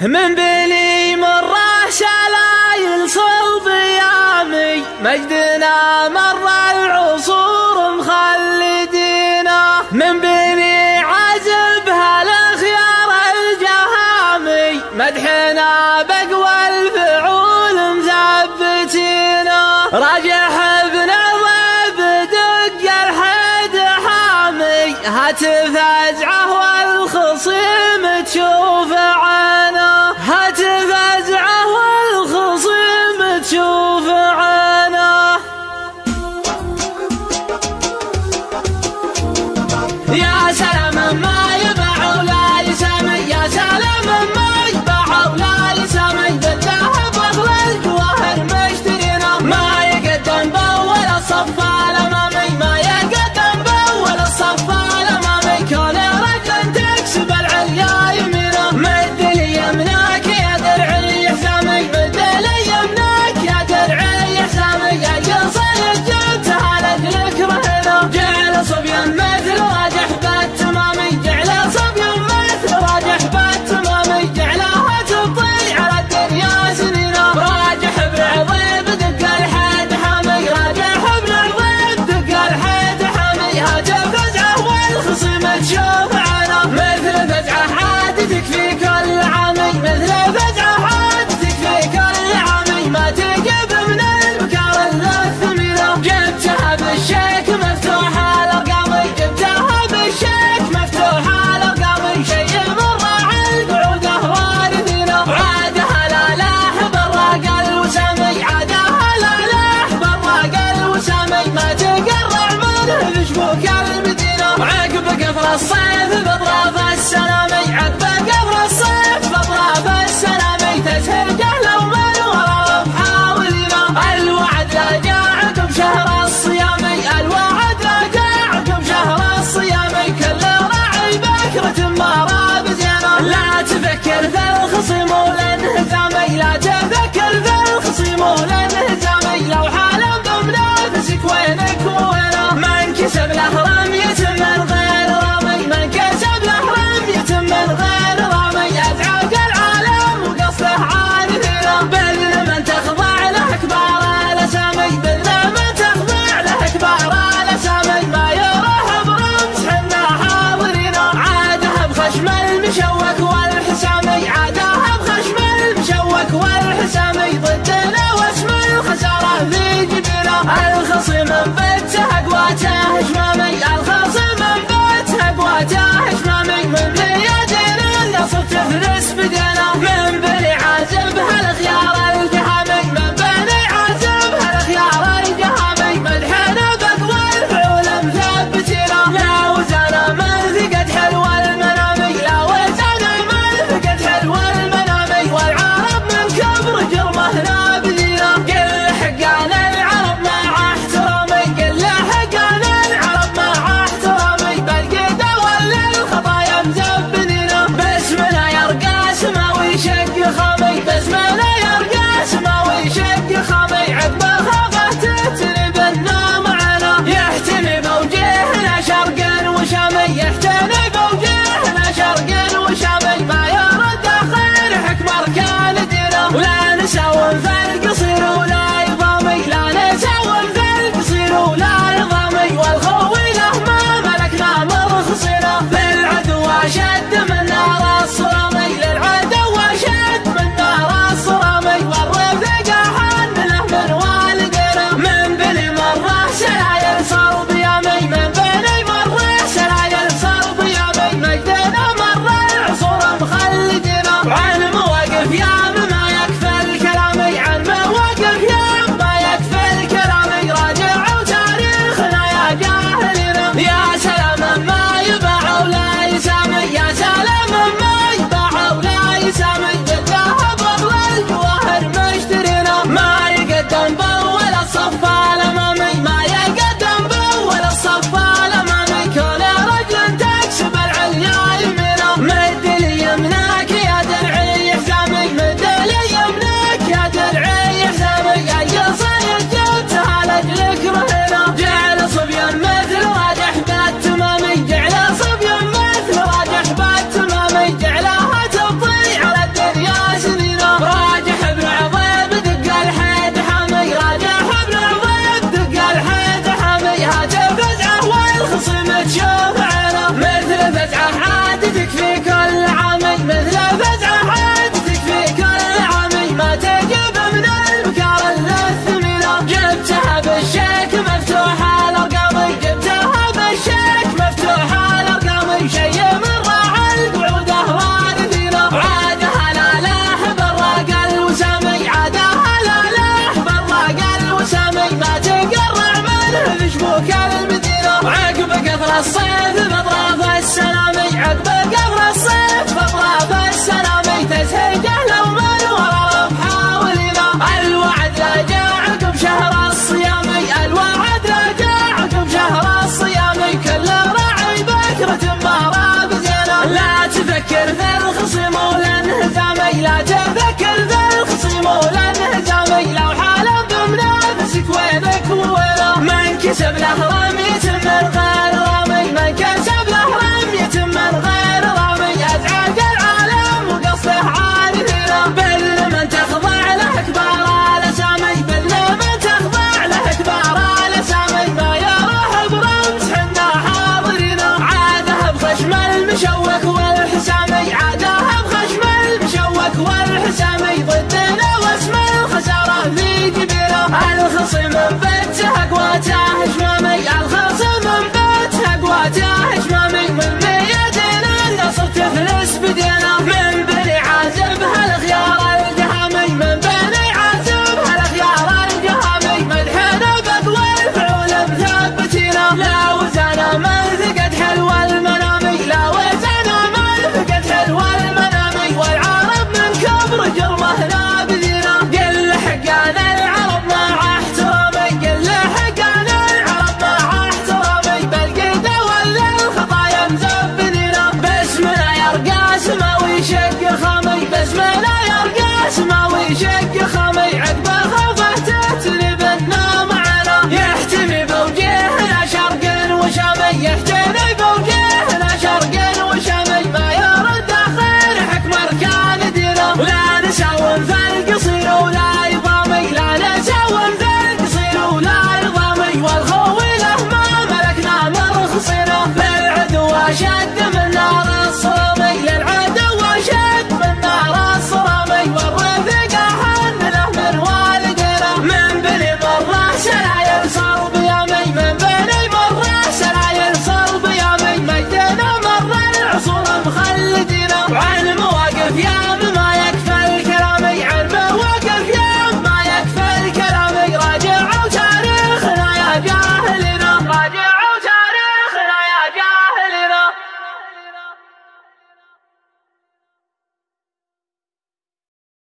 من بني مرة شلايل صلب يامي مجدنا مر العصور مخلدينا. من بني عزب هالخيار الجهامي مدحنا بقوى الفعول مثبتينا. راجح ابن ضيب دق الحد حامي هاتف ازعه والخصيم تشوف عينه. هاتف ازعه والخصيم تشوف عينه. يا سلام ما يباع ولا يسمي، يا سلام ما يباع ولا يسمي، بالله فضل الجواهر مشترينا. ما يقدم بول الصف الامامي، ما يقدم بول الصف الامامي. كون رجل تكسب العليا يمينه، مد لي يمناك يا درعي حسامي، مد لي يمناك يا درعي حسامي. اجل صيد جبتها لاجلك رهينه، جعل صبيا مثل راجح بالتمامي، جعل صبيا مثل راجح بالتمامي. جعلها تطيع على الدنيا سنينه. راجح بعضيب دق الحد حامي، راجح بعضيب دق الحد حامي. هاتف فزعه والخصيم تشوف عينه، مثل فزعه عاد تكفي كل عامي، مثل فزعه عاد تكفي كل عامي. ما تقب من البكار الثمينه، جبتها بالشيك مفتوحه الارقامي، جبتها بالشيك مفتوحه الارقامي. شيء مر القعوده وارثينه، عادها لا لاح براق الوسامي، عادها لا لاح براق الوسامي. ما تقرع منه بشبوك المدينه، عقب قفر الصيف باطراف السلامي، عقب قفر الصيف باطراف السلامي. تسهر جهله ومن ورا محاولينه. الوعد لا جاء عقب شهر الصيامي، الوعد لا جاء عقب شهر الصيامي. كل راعي بكرة ما راب زينه، لا تفكر في الخصيم والانهزامي، لا تفكر في الخصيم والانهزامي. لو حالا بمنافسك وينك ووينه، من كسب له رمية من غير رامي، من كسب له رمية من غير رامي. ازعاج العالم وقصده عارفينه، بذل من تخضع له كبار الاسامي، بذل من تخضع له كبار الاسامي. ما يروح برمس حنا حاضرينه، عادها بخشم المشوك والحسامي، عادها بخشم المشوك والحسامي. ضدنا واسم الخساره في جبينه، الخصيم انبته قواته هشمامي، الخصيم انبته قواته هشمامي. من بيدين النصر تفرس بدينه، من بني عازب هالخيار الجهامي، من بني عازب هالخيار الجهامي. مدحنا بقوى الفعول مثبتينه، لا وزانا من ثقة حلو المنامي، لا وزانا من ثقة حلو المنامي. والعرب من كبر جرمه نابذينه، قل حقان العرب مع احترامي، قل حقان العرب السلامي عقب قبل الصيف بطلب السلامي تزهقه لو من ورا محاولنا الوعد لا جاء عقب شهر الصيامي الوعد لا جاء عقب شهر الصيامي كل راعي بكرة ما بزينة لا تفكر في الخصم والانهزامي لا تفكر في الخصم والانهزامي لو حالة بمنافسك وينك ووينه من كسب له